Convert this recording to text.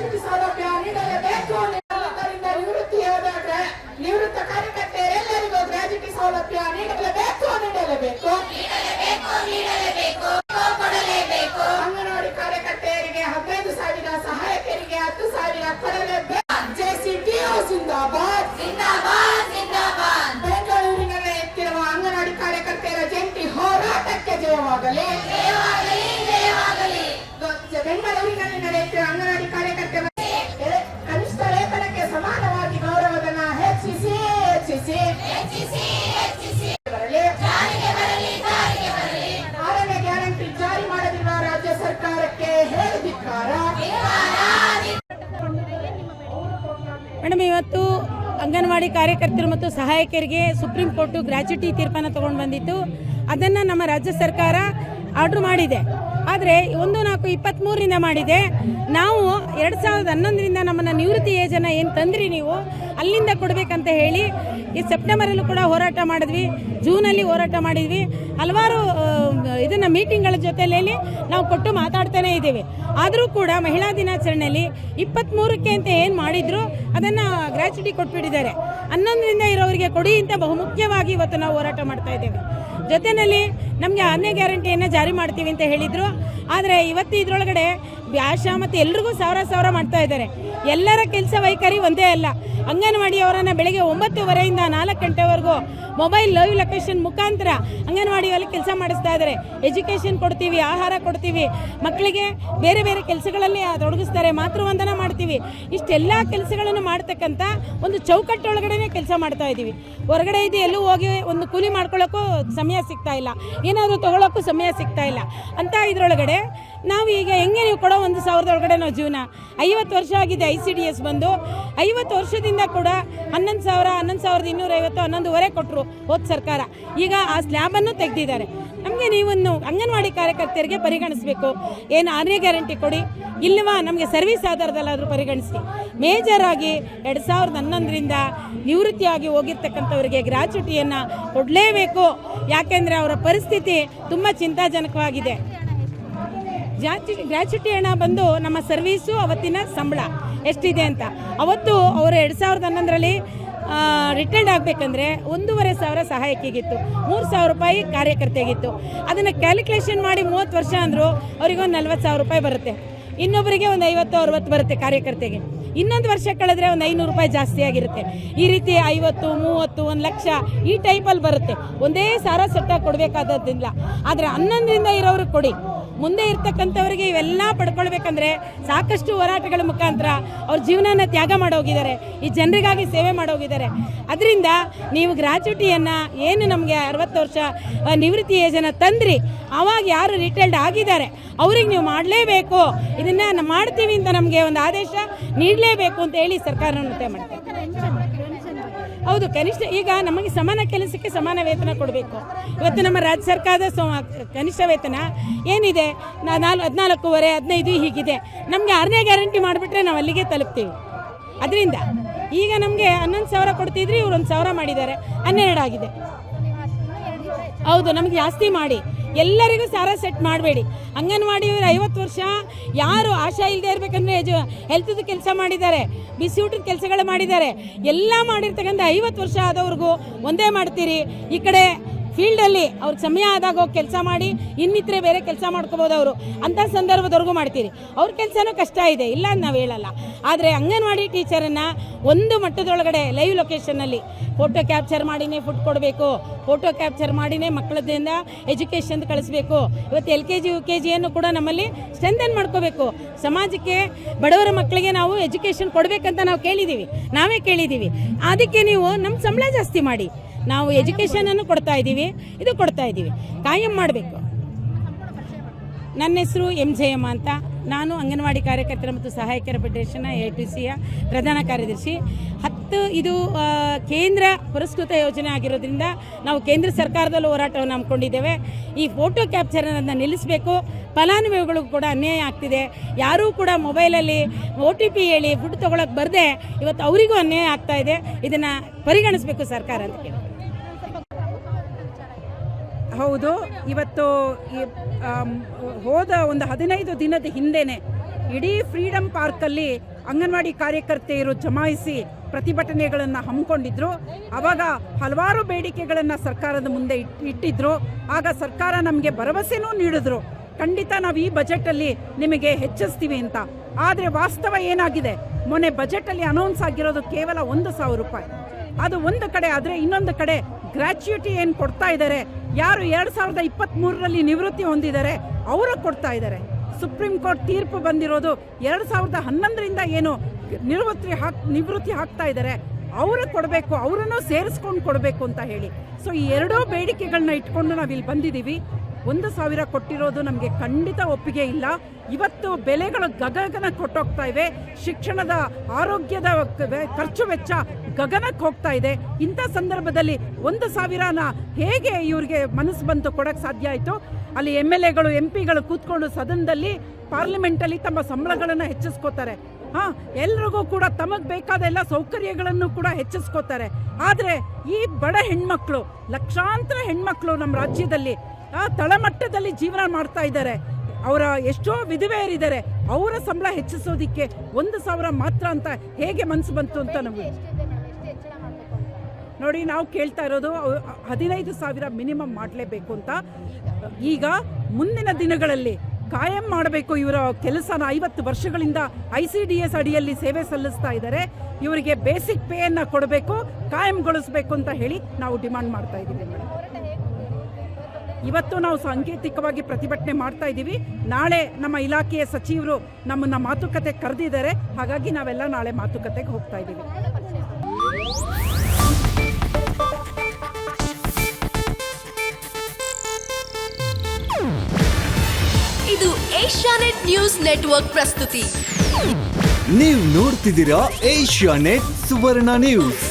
Gratuity ಸೌಲಭ್ಯ ನೀಡಲೇಬೇಕು. ನಿವೃತ್ತ ಕಾರ್ಯಕರ್ತೆಯರೆಲ್ಲರಿಗೂ gratuity ಸೌಲಭ್ಯ ನೀಡಲೇಬೇಕು. ಅಂಗನವಾಡಿ ಕಾರ್ಯಕರ್ತೆಯರಿಗೆ 15,000, ಸಹಾಯಕರಿಗೆ 10,000 ಕೊಡಲೇಬೇಕು. ಜೆಸಿಟಿಯು ಜಿಂದಾಬಾದ್. ಬೆಂಗಳೂರಿನಲ್ಲಿ ಎತ್ತಿರುವ ಅಂಗನವಾಡಿ ಕಾರ್ಯಕರ್ತೆಯರ ಜಂಟಿ ಹೋರಾಟಕ್ಕೆ ಜಯವಾಗಲಿ. ಬೆಂಗಳೂರಿನಲ್ಲಿ ನಡೆಯುತ್ತಿರುವ ಅಂಗನವಾಡಿ ಕಾರ್ಯಕರ್ತೆಯರ ಕನಿಷ್ಠ ವೇತನಕ್ಕೆ ಸಮಾನವಾಗಿ ಗೌರವಧನ ಹೆಚ್ಚಿಸಿ ಆರನೇ ಗ್ಯಾರಂಟಿ ಜಾರಿ ಮಾಡದಿರುವ ರಾಜ್ಯ ಸರ್ಕಾರಕ್ಕೆ ಹೇಳಿಧಿಕ್ಕಾರ. ಮೇಡಮ್, ಇವತ್ತು ಅಂಗನವಾಡಿ ಕಾರ್ಯಕರ್ತರು ಮತ್ತು ಸಹಾಯಕರಿಗೆ ಸುಪ್ರೀಂ ಕೋರ್ಟು ಗ್ರಾಚ್ಯುಟಿ ತೀರ್ಪನ್ನು ತಗೊಂಡು ಬಂದಿತ್ತು. ಅದನ್ನು ನಮ್ಮ ರಾಜ್ಯ ಸರ್ಕಾರ ಆರ್ಡರ್ ಮಾಡಿದೆ. ಆದರೆ 1/4/23 ಮಾಡಿದೆ. ನಾವು 2011ರಿಂದ ನಮ್ಮನ್ನು ನಿವೃತ್ತಿ ಏಜನ್ನು ಏನು ತಂದ್ರಿ ನೀವು ಅಲ್ಲಿಂದ ಕೊಡಬೇಕಂತ ಹೇಳಿ ಈ ಸೆಪ್ಟೆಂಬರಲ್ಲೂ ಕೂಡ ಹೋರಾಟ ಮಾಡಿದ್ವಿ, ಜೂನಲ್ಲಿ ಹೋರಾಟ ಮಾಡಿದ್ವಿ. ಹಲವಾರು ಇದನ್ನು ಮೀಟಿಂಗ್ಗಳ ಜೊತೆಯಲ್ಲಿ ನಾವು ಕೊಟ್ಟು ಮಾತಾಡ್ತಾನೆ ಇದ್ದೀವಿ. ಆದರೂ ಕೂಡ ಮಹಿಳಾ ದಿನಾಚರಣೆಯಲ್ಲಿ 23ಕ್ಕೆ ಅಂತ ಏನು ಮಾಡಿದ್ರು ಅದನ್ನು ಗ್ರಾಚ್ಯುಟಿ ಕೊಟ್ಬಿಟ್ಟಿದ್ದಾರೆ. 11ರಿಂದ ಇರೋರಿಗೆ ಕೊಡಿ ಅಂತ ಬಹುಮುಖ್ಯವಾಗಿ ಇವತ್ತು ನಾವು ಹೋರಾಟ ಮಾಡ್ತಾ ಇದ್ದೇವೆ. ಜೊತೆಯಲ್ಲಿ ನಮಗೆ 6ನೇ ಗ್ಯಾರಂಟಿಯನ್ನು ಜಾರಿ ಮಾಡ್ತೀವಿ ಅಂತ ಹೇಳಿದರು. ಆದರೆ ಇವತ್ತು ಇದರೊಳಗಡೆ ವ್ಯಾಸ ಮತ್ತು ಎಲ್ರಿಗೂ 1,000 ಮಾಡ್ತಾ ಇದ್ದಾರೆ. ಎಲ್ಲರ ಕೆಲಸ ವೈಖರಿ ಒಂದೇ ಅಲ್ಲ. ಅಂಗನವಾಡಿಯವರನ್ನು ಬೆಳಗ್ಗೆ 9:30ಯಿಂದ 4 ಗಂಟೆವರೆಗೂ ಮೊಬೈಲ್ ಲೈವ್ ಲೊಕೇಶನ್ ಮುಖಾಂತರ ಅಂಗನವಾಡಿಯಲ್ಲಿ ಕೆಲಸ ಮಾಡಿಸ್ತಾ ಇದ್ದಾರೆ. ಎಜುಕೇಷನ್ ಕೊಡ್ತೀವಿ, ಆಹಾರ ಕೊಡ್ತೀವಿ, ಮಕ್ಕಳಿಗೆ ಬೇರೆ ಬೇರೆ ಕೆಲಸಗಳಲ್ಲಿ ತೊಡಗಿಸ್ತಾರೆ, ಮಾತೃವಂದನ ಮಾಡ್ತೀವಿ. ಇಷ್ಟೆಲ್ಲ ಕೆಲಸಗಳನ್ನು ಮಾಡ್ತಕ್ಕಂಥ ಒಂದು ಚೌಕಟ್ಟೊಳಗಡೆ ಕೆಲಸ ಮಾಡ್ತಾ ಇದ್ದೀವಿ. ಹೊರಗಡೆ ಇದು ಎಲ್ಲೂ ಹೋಗಿ ಒಂದು ಕೂಲಿ ಮಾಡ್ಕೊಳ್ಳೋಕ್ಕೂ ಸಮಯ ಸಿಗ್ತಾ ಇಲ್ಲ, ಏನಾದರೂ ತೊಗೊಳೋಕ್ಕೂ ಸಮಯ ಸಿಗ್ತಾ ಇಲ್ಲ ಅಂತ ಇದರೊಳಗಡೆ ನಾವು ಈಗ ಹೆಂಗೆ ನೀವು ಕೊಡೋ 1,000 ಒಳಗಡೆ ನಾವು ಜೀವನ 50 ವರ್ಷ ಆಗಿದೆ. ICDS ಬಂದು 50 ವರ್ಷದಿಂದ ಕೂಡ 11,000, 11,250, 11,500 ಕೊಟ್ಟರು ಹೋದ ಸರ್ಕಾರ. ಈಗ ಆ ಸ್ಲ್ಯಾಬನ್ನು ತೆಗೆದಿದ್ದಾರೆ. ನಮಗೆ ನೀವನ್ನು ಅಂಗನವಾಡಿ ಕಾರ್ಯಕರ್ತೆಯರಿಗೆ ಪರಿಗಣಿಸಬೇಕು. ಏನು 6ನೇ ಗ್ಯಾರಂಟಿ ಕೊಡಿ, ಇಲ್ಲವಾ ನಮಗೆ ಸರ್ವಿಸ್ ಆಧಾರದಲ್ಲಾದರೂ ಪರಿಗಣಿಸಿ. ಮೇಜರ್ ಆಗಿ 2011ರಿಂದ ನಿವೃತ್ತಿಯಾಗಿ ಹೋಗಿರ್ತಕ್ಕಂಥವರಿಗೆ ಗ್ರಾಚ್ಯುಟಿಯನ್ನು ಕೊಡಲೇಬೇಕು. ಯಾಕೆಂದರೆ ಅವರ ಪರಿಸ್ಥಿತಿ ತುಂಬ ಚಿಂತಾಜನಕವಾಗಿದೆ. ಗ್ರಾಚ್ಯುಟಿ ಹಣ ಬಂದು ನಮ್ಮ ಸರ್ವೀಸು ಅವತ್ತಿನ ಸಂಬಳ ಎಷ್ಟಿದೆ ಅಂತ. ಅವತ್ತು ಅವರು 2011ರಲ್ಲಿ ರಿಟೈರ್ಡ್ ಆಗಬೇಕಂದ್ರೆ 1,500 ಸಹಾಯಕಿಗಿತ್ತು, 3,000 ರೂಪಾಯಿ ಕಾರ್ಯಕರ್ತೆಗಿತ್ತು. ಅದನ್ನು ಕ್ಯಾಲ್ಕುಲೇಷನ್ ಮಾಡಿ 30 ವರ್ಷ ಅಂದರು ಅವರಿಗೊಂದು 40,000 ರೂಪಾಯಿ ಬರುತ್ತೆ. ಇನ್ನೊಬ್ಬರಿಗೆ ಒಂದು 50-60 ಬರುತ್ತೆ ಕಾರ್ಯಕರ್ತೆಗೆ. ಇನ್ನೊಂದು ವರ್ಷ ಕಳೆದ್ರೆ ಒಂದು 500 ರೂಪಾಯಿ ಜಾಸ್ತಿ ಆಗಿರುತ್ತೆ. ಈ ರೀತಿ 50, 30, 1 ಲಕ್ಷ ಈ ಟೈಪಲ್ಲಿ ಬರುತ್ತೆ. ಒಂದೇ ಸಾರ ಸೆಟ್ಟ ಕೊಡಬೇಕಾದದ್ದಿಲ್ಲ. ಆದರೆ 11ರಿಂದ ಇರೋರಿಗೆ ಕೊಡಿ. ಮುಂದೆ ಇರ್ತಕ್ಕಂಥವರಿಗೆ ಇವೆಲ್ಲ ಪಡ್ಕೊಳ್ಬೇಕಂದ್ರೆ ಸಾಕಷ್ಟು ಹೋರಾಟಗಳ ಮುಖಾಂತರ ಅವ್ರ ಜೀವನನ ತ್ಯಾಗ ಮಾಡೋಗಿದ್ದಾರೆ, ಈ ಜನರಿಗಾಗಿ ಸೇವೆ ಮಾಡೋಗಿದ್ದಾರೆ. ಅದರಿಂದ ನೀವು ಗ್ರಾಚ್ಯುಟಿಯನ್ನು ಏನು ನಮಗೆ 60 ವರ್ಷ ನಿವೃತ್ತಿ ಏಜನ್ನು ತಂದ್ರಿ, ಆವಾಗ ಯಾರು ರಿಟೈರ್ಡ್ ಆಗಿದ್ದಾರೆ ಅವ್ರಿಗೆ ನೀವು ಮಾಡಲೇಬೇಕು. ಇದನ್ನು ಮಾಡ್ತೀವಿ ಅಂತ ನಮಗೆ ಒಂದು ಆದೇಶ ನೀಡಲೇಬೇಕು ಅಂತ ಹೇಳಿ ಸರ್ಕಾರವನ್ನು ಮಾಡ್ತಾರೆ. ಹೌದು, ಕನಿಷ್ಠ ಈಗ ನಮಗೆ ಸಮಾನ ಕೆಲಸಕ್ಕೆ ಸಮಾನ ವೇತನ ಕೊಡಬೇಕು. ಇವತ್ತು ನಮ್ಮ ರಾಜ್ಯ ಸರ್ಕಾರದ ಕನಿಷ್ಠ ವೇತನ ಏನಿದೆ 14,500, 15 ಹೀಗಿದೆ. ನಮಗೆ 6ನೇ ಗ್ಯಾರಂಟಿ ಮಾಡಿಬಿಟ್ರೆ ನಾವು ಅಲ್ಲಿಗೆ ತಲುಪ್ತೀವಿ. ಅದರಿಂದ ಈಗ ನಮಗೆ 11,000 ಕೊಡ್ತಿದ್ರಿ, ಇವ್ರು 1,000 ಮಾಡಿದ್ದಾರೆ, 12 ಆಗಿದೆ. ಹೌದು, ನಮಗೆ ಜಾಸ್ತಿ ಮಾಡಿ. ಎಲ್ಲರಿಗೂ ಸಾರ ಸೆಟ್ ಮಾಡಬೇಡಿ. ಅಂಗನವಾಡಿಯವರು 50 ವರ್ಷ ಯಾರು ಆಶಾ ಇಲ್ಲದೆ ಇರಬೇಕಂದ್ರೆ ಹೆಲ್ತ್ದು ಕೆಲಸ ಮಾಡಿದ್ದಾರೆ, ಬಿಸಿ ಊಟದ ಕೆಲಸಗಳು ಮಾಡಿದ್ದಾರೆ. ಎಲ್ಲ ಮಾಡಿರ್ತಕ್ಕಂಥ 50 ವರ್ಷ ಆದವ್ರಿಗೂ ಒಂದೇ ಮಾಡ್ತೀರಿ. ಈ ಕಡೆ ಫೀಲ್ಡಲ್ಲಿ ಅವ್ರ ಸಮಯ ಆದಾಗ ಹೋಗಿ ಕೆಲಸ ಮಾಡಿ ಇನ್ನಿತರೆ ಬೇರೆ ಕೆಲಸ ಮಾಡ್ಕೋಬೋದು ಅವರು. ಅಂಥ ಸಂದರ್ಭದವರೆಗೂ ಮಾಡ್ತೀರಿ. ಅವ್ರ ಕೆಲಸನೂ ಕಷ್ಟ ಇದೆ, ಇಲ್ಲ ಅಂತ ನಾವು ಹೇಳಲ್ಲ. ಆದರೆ ಅಂಗನವಾಡಿ ಟೀಚರನ್ನು ಒಂದು ಮಟ್ಟದೊಳಗಡೆ ಲೈವ್ ಲೊಕೇಶನ್ನಲ್ಲಿ ಫೋಟೋ ಕ್ಯಾಪ್ಚರ್ ಮಾಡಿನೇ ಫುಡ್ ಕೊಡಬೇಕು, ಫೋಟೋ ಕ್ಯಾಪ್ಚರ್ ಮಾಡಿನೇ ಮಕ್ಕಳದಿಂದ ಎಜುಕೇಷನ್ ಕಳಿಸ್ಬೇಕು. ಇವತ್ತು LKG UKGಯನ್ನು ಕೂಡ ನಮ್ಮಲ್ಲಿ ಸ್ಟ್ರೆಂಥನ್ ಮಾಡ್ಕೋಬೇಕು. ಸಮಾಜಕ್ಕೆ ಬಡವರ ಮಕ್ಕಳಿಗೆ ನಾವು ಎಜುಕೇಷನ್ ಕೊಡಬೇಕಂತ ನಾವು ನಾವೇ ಕೇಳಿದ್ದೀವಿ. ಅದಕ್ಕೆ ನೀವು ನಮ್ಮ ಸಂಬಳ ಜಾಸ್ತಿ ಮಾಡಿ. ನಾವು ಎಜುಕೇಷನನ್ನು ಕೊಡ್ತಾ ಇದ್ದೀವಿ, ಇದು ಕೊಡ್ತಾ ಇದ್ದೀವಿ, ಕಾಯಂ ಮಾಡಬೇಕು. ನನ್ನ ಹೆಸರು ಎಂ ಜಯಮ್ಮ ಅಂತ. ನಾನು ಅಂಗನವಾಡಿ ಕಾರ್ಯಕರ್ತರ ಮತ್ತು ಸಹಾಯಕರ ಫೆಡರೇಷನ್ AITCಯ ಪ್ರಧಾನ ಕಾರ್ಯದರ್ಶಿ. ಇದು ಕೇಂದ್ರ ಪುರಸ್ಕೃತ ಯೋಜನೆ ಆಗಿರೋದ್ರಿಂದ ನಾವು ಕೇಂದ್ರ ಸರ್ಕಾರದಲ್ಲೂ ಹೋರಾಟವನ್ನು ಹಮ್ಮಿಕೊಂಡಿದ್ದೇವೆ. ಈ ಫೋಟೋ ಕ್ಯಾಪ್ಚರನ್ನು ನಿಲ್ಲಿಸಬೇಕು. ಫಲಾನುಭವಿಗಳಿಗೂ ಕೂಡ ಅನ್ಯಾಯ ಆಗ್ತಿದೆ. ಯಾರೂ ಕೂಡ ಮೊಬೈಲಲ್ಲಿ OTP ಹೇಳಿ ಫುಡ್ ತೊಗೊಳಕ್ಕೆ ಬರದೆ ಇವತ್ತು ಅವರಿಗೂ ಅನ್ಯಾಯ ಆಗ್ತಾ ಇದೆ. ಇದನ್ನು ಪರಿಗಣಿಸಬೇಕು ಸರ್ಕಾರ ಅಂತ ಕೇಳಿ. ಹೌದು, ಇವತ್ತು ಹೋದ ಒಂದು 15 ದಿನದ ಹಿಂದೆನೇ ಇಡೀ ಫ್ರೀಡಮ್ ಪಾರ್ಕಲ್ಲಿ ಅಂಗನವಾಡಿ ಕಾರ್ಯಕರ್ತೆಯರು ಜಮಾಯಿಸಿ ಪ್ರತಿಭಟನೆಗಳನ್ನು ಹಮ್ಮಿಕೊಂಡಿದ್ರು. ಆವಾಗ ಹಲವಾರು ಬೇಡಿಕೆಗಳನ್ನು ಸರ್ಕಾರದ ಮುಂದೆ ಇಟ್ಟಿದ್ರು. ಆಗ ಸರ್ಕಾರ ನಮಗೆ ಭರವಸೆನೂ ನೀಡಿದ್ರು, ಖಂಡಿತ ನಾವು ಈ ಬಜೆಟಲ್ಲಿ ನಿಮಗೆ ಹೆಚ್ಚಿಸ್ತೀವಿ ಅಂತ. ಆದರೆ ವಾಸ್ತವ ಏನಾಗಿದೆ, ಮೊನ್ನೆ ಬಜೆಟಲ್ಲಿ ಅನೌನ್ಸ್ ಆಗಿರೋದು ಕೇವಲ 1,000 ರೂಪಾಯಿ. ಅದು ಒಂದು ಕಡೆ ಆದರೆ, ಇನ್ನೊಂದು ಕಡೆ ಗ್ರ್ಯಾಚ್ಯುಟಿ ಏನು ಕೊಡ್ತಾ ಇದ್ದಾರೆ, ಯಾರು 2023ರಲ್ಲಿ ನಿವೃತ್ತಿ ಹೊಂದಿದ್ದಾರೆ ಅವರು ಕೊಡ್ತಾ ಇದ್ದಾರೆ. ಸುಪ್ರೀಂ ಕೋರ್ಟ್ ತೀರ್ಪು ಬಂದಿರೋದು 2011ರಿಂದ ಏನು ನಿವೃತ್ತಿ ಹಾಕ್ತಾ ಇದ್ದಾರೆ ಅವರು ಕೊಡಬೇಕು, ಅವರನ್ನು ಸೇರಿಸ್ಕೊಂಡು ಕೊಡಬೇಕು ಅಂತ ಹೇಳಿ. ಸೊ ಈ ಎರಡೂ ಬೇಡಿಕೆಗಳನ್ನ ಇಟ್ಕೊಂಡು ನಾವಿಲ್ಲಿ ಬಂದಿದ್ದೀವಿ. 1,000 ಕೊಟ್ಟಿರೋದು ನಮಗೆ ಖಂಡಿತ ಒಪ್ಪಿಗೆ ಇಲ್ಲ. ಇವತ್ತು ಬೆಲೆಗಳು ಗಗನ ಕೊಟ್ಟೋಗ್ತಾ ಇವೆ. ಶಿಕ್ಷಣದ ಆರೋಗ್ಯದ ಖರ್ಚು ವೆಚ್ಚ ಗಗನಕ್ಕೆ ಹೋಗ್ತಾ ಇದೆ. ಇಂಥ ಸಂದರ್ಭದಲ್ಲಿ 1,000ನ ಹೇಗೆ ಇವ್ರಿಗೆ ಮನಸ್ಸು ಬಂತು ಕೊಡೋಕ್ಕೆ ಸಾಧ್ಯ ಆಯಿತು? ಅಲ್ಲಿ MLAಗಳು MP ಗಳು ಕೂತ್ಕೊಂಡು ಸದನದಲ್ಲಿ ಪಾರ್ಲಿಮೆಂಟಲ್ಲಿ ತಮ್ಮ ಸಂಬಳಗಳನ್ನು ಹೆಚ್ಚಿಸ್ಕೋತಾರೆ. ಎಲ್ರಿಗೂ ಕೂಡ ತಮಗೆ ಬೇಕಾದ ಎಲ್ಲ ಸೌಕರ್ಯಗಳನ್ನು ಕೂಡ ಹೆಚ್ಚಿಸ್ಕೋತಾರೆ. ಆದರೆ ಈ ಬಡ ಹೆಣ್ಮಕ್ಳು, ಲಕ್ಷಾಂತರ ಹೆಣ್ಮಕ್ಳು ನಮ್ಮ ರಾಜ್ಯದಲ್ಲಿ ತಳಮಟ್ಟದಲ್ಲಿ ಜೀವನ ಮಾಡ್ತಾ ಇದ್ದಾರೆ. ಅವರ ಎಷ್ಟೋ ವಿಧವೆಯರಿದ್ದಾರೆ, ಅವರ ಸಂಬಳ ಹೆಚ್ಚಿಸೋದಿಕ್ಕೆ 1,000 ಮಾತ್ರ ಅಂತ ಹೇಗೆ ಮನಸ್ಸು ಬಂತು ಅಂತ ನಮಗೆ ನೋಡಿ. ನಾವು ಕೇಳ್ತಾ ಇರೋದು 15,000 ಮಿನಿಮಮ್ ಮಾಡಲೇಬೇಕು ಅಂತ. ಈಗ ಮುಂದಿನ ದಿನಗಳಲ್ಲಿ ಕಾಯಂ ಮಾಡಬೇಕು ಇವರ ಕೆಲಸನ. 50 ವರ್ಷಗಳಿಂದ ICDS ಅಡಿಯಲ್ಲಿ ಸೇವೆ ಸಲ್ಲಿಸ್ತಾ ಇದ್ದಾರೆ. ಇವರಿಗೆ ಬೇಸಿಕ್ ಪೇಯನ್ನು ಕೊಡಬೇಕು, ಕಾಯಂಗೊಳಿಸಬೇಕು ಅಂತ ಹೇಳಿ ನಾವು ಡಿಮಾಂಡ್ ಮಾಡ್ತಾ ಇದ್ದೀವಿ. ಇವತ್ತು ನಾವು ಸಾಂಕೇತಿಕವಾಗಿ ಪ್ರತಿಭಟನೆ ಮಾಡ್ತಾ ಇದ್ದೀವಿ. ನಾಳೆ ನಮ್ಮ ಇಲಾಖೆಯ ಸಚಿವರು ನಮ್ಮನ್ನು ಮಾತುಕತೆ ಕರೆದಿದ್ದಾರೆ. ಹಾಗಾಗಿ ನಾವೆಲ್ಲ ನಾಳೆ ಮಾತುಕತೆಗೆ ಹೋಗ್ತಾ ಇದ್ದೀವಿ. ಇದು ಏಷ್ಯಾನೆಟ್ ನ್ಯೂಸ್ ನೆಟ್ವರ್ಕ್ ಪ್ರಸ್ತುತಿ. ನೀವು ನೋಡ್ತಿದ್ದೀರಾ ಏಷ್ಯಾನೆಟ್ ಸುವರ್ಣ ನ್ಯೂಸ್.